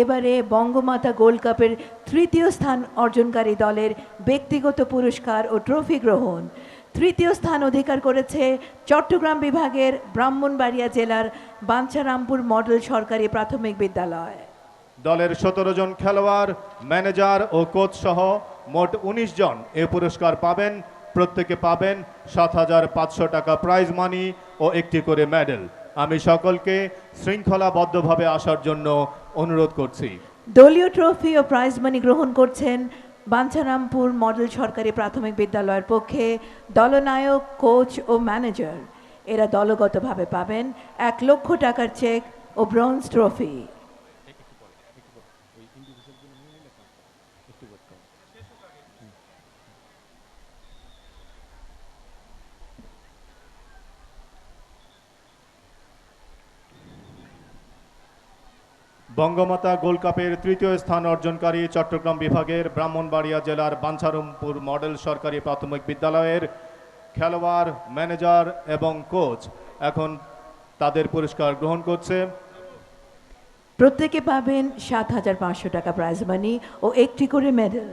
এবারে বঙ্গমাতা গোল্ড কাপের তৃতীয় স্থান অর্জনকারী দলের ব্যক্তিগত পুরস্কার ও ট্রফি গ্রহণ। তৃতীয় স্থান অধিকার করেছে চট্টগ্রাম বিভাগের ব্রাহ্মণবাড়িয়া জেলার বাঞ্ছারামপুর মডেল সরকারি প্রাথমিক বিদ্যালয়। দলের 17 জন খেলোয়াড়, ম্যানেজার ও কোচ সহ মোট 19 জন এ পুরস্কার পাবেন। প্রত্যেকে পাবেন 7,500 টাকা প্রাইজ মানি ও একটি করে মেডেল। আমি সকলকে শৃঙ্খলাবদ্ধভাবে আসার জন্য অনুরোধ করছি। দলীয় ট্রফি ও প্রাইজ মানি গ্রহণ করছেন বাঞ্ছারামপুর মডেল সরকারি প্রাথমিক বিদ্যালয়ের পক্ষে দলনায়ক, কোচ ও ম্যানেজার। এরা দলগতভাবে পাবেন 1 লক্ষ টাকার চেক ও ব্রোঞ্জ ট্রফি। বঙ্গমাতা গোল্ড কাপের তৃতীয় স্থান অর্জনকারী চট্টগ্রাম বিভাগের ব্রাহ্মণবাড়িয়া জেলার বাঞ্ছারামপুর মডেল সরকারি প্রাথমিক বিদ্যালয়ের খেলোয়াড়, ম্যানেজার এবং কোচ এখন তাদের পুরস্কার গ্রহণ করছে। প্রত্যেকে পাবেন 7,500 টাকা প্রাইজ মানি ও একটি করে মেডেল।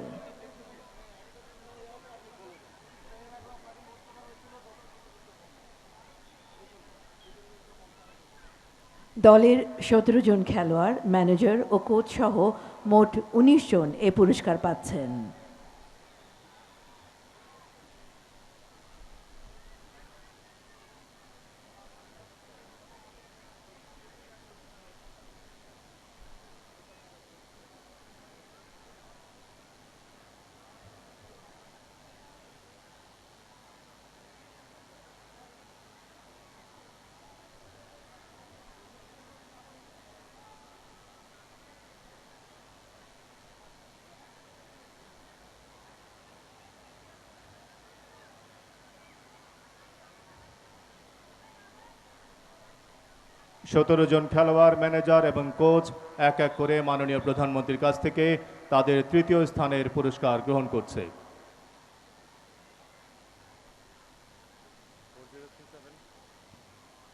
দলের 17 জন খেলোয়াড়, ম্যানেজার ও কোচ সহ মোট 19 জন এ পুরস্কার পাচ্ছেন। সতেরো জন খেলোয়াড়, ম্যানেজার এবং কোচ এক এক করে মাননীয় প্রধানমন্ত্রীর কাছ থেকে তাদের তৃতীয় স্থানের পুরস্কার গ্রহণ করছে।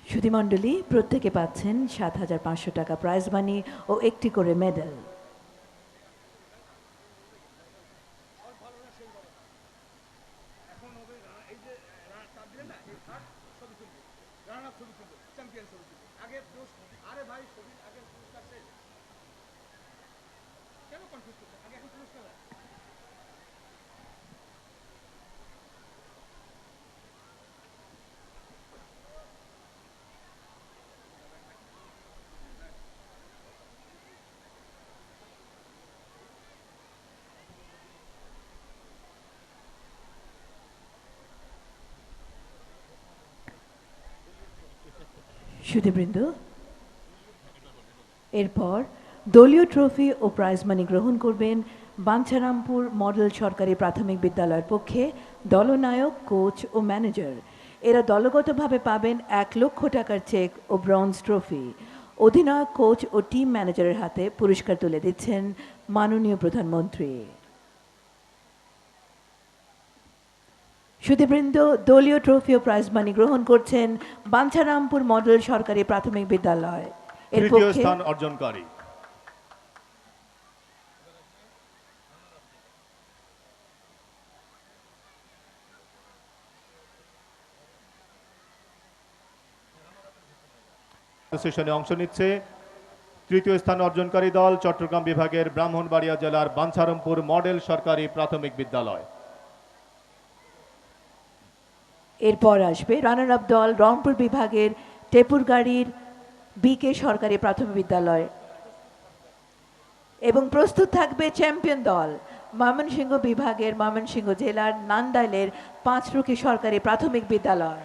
সুধীমণ্ডলী, প্রত্যেকে পাচ্ছেন 7,500 টাকা প্রাইজ মানি ও একটি করে মেডেল। সুধীবৃন্দ, এরপর দলীয় ট্রফি ও প্রাইজ মানি গ্রহণ করবেন বাঞ্ছারামপুর মডেল সরকারি প্রাথমিক বিদ্যালয়ের পক্ষে দলনায়ক, কোচ ও ম্যানেজার। এরা দলগতভাবে পাবেন 1 লক্ষ টাকার চেক ও ব্রোঞ্জ ট্রফি। অধিনায়ক, কোচ ও টিম ম্যানেজারের হাতে পুরস্কার তুলে দিচ্ছেন মাননীয় প্রধানমন্ত্রী। সুধীবৃন্দ, দলীয় ট্রফি ও প্রাইজ মানি গ্রহণ করছেন বাঞ্ছারামপুর মডেল সরকারি প্রাথমিক বিদ্যালয় এর তৃতীয় পক্ষে স্থান অর্জনকারী সেশনে অংশ নিচ্ছে তৃতীয় স্থান অর্জনকারী দল চট্টগ্রাম বিভাগের ব্রাহ্মণবাড়িয়া জেলার বাঞ্ছারামপুর মডেল সরকারি প্রাথমিক বিদ্যালয়। এরপর আসবে রানার আপ দল রংপুর বিভাগের টেপুরগাড়ির বিকে সরকারি প্রাথমিক বিদ্যালয় এবং প্রস্তুত থাকবে চ্যাম্পিয়ন দল ময়মনসিংহ বিভাগের ময়মনসিংহ জেলার নান্দাইলের পাঁচরুখি সরকারি প্রাথমিক বিদ্যালয়।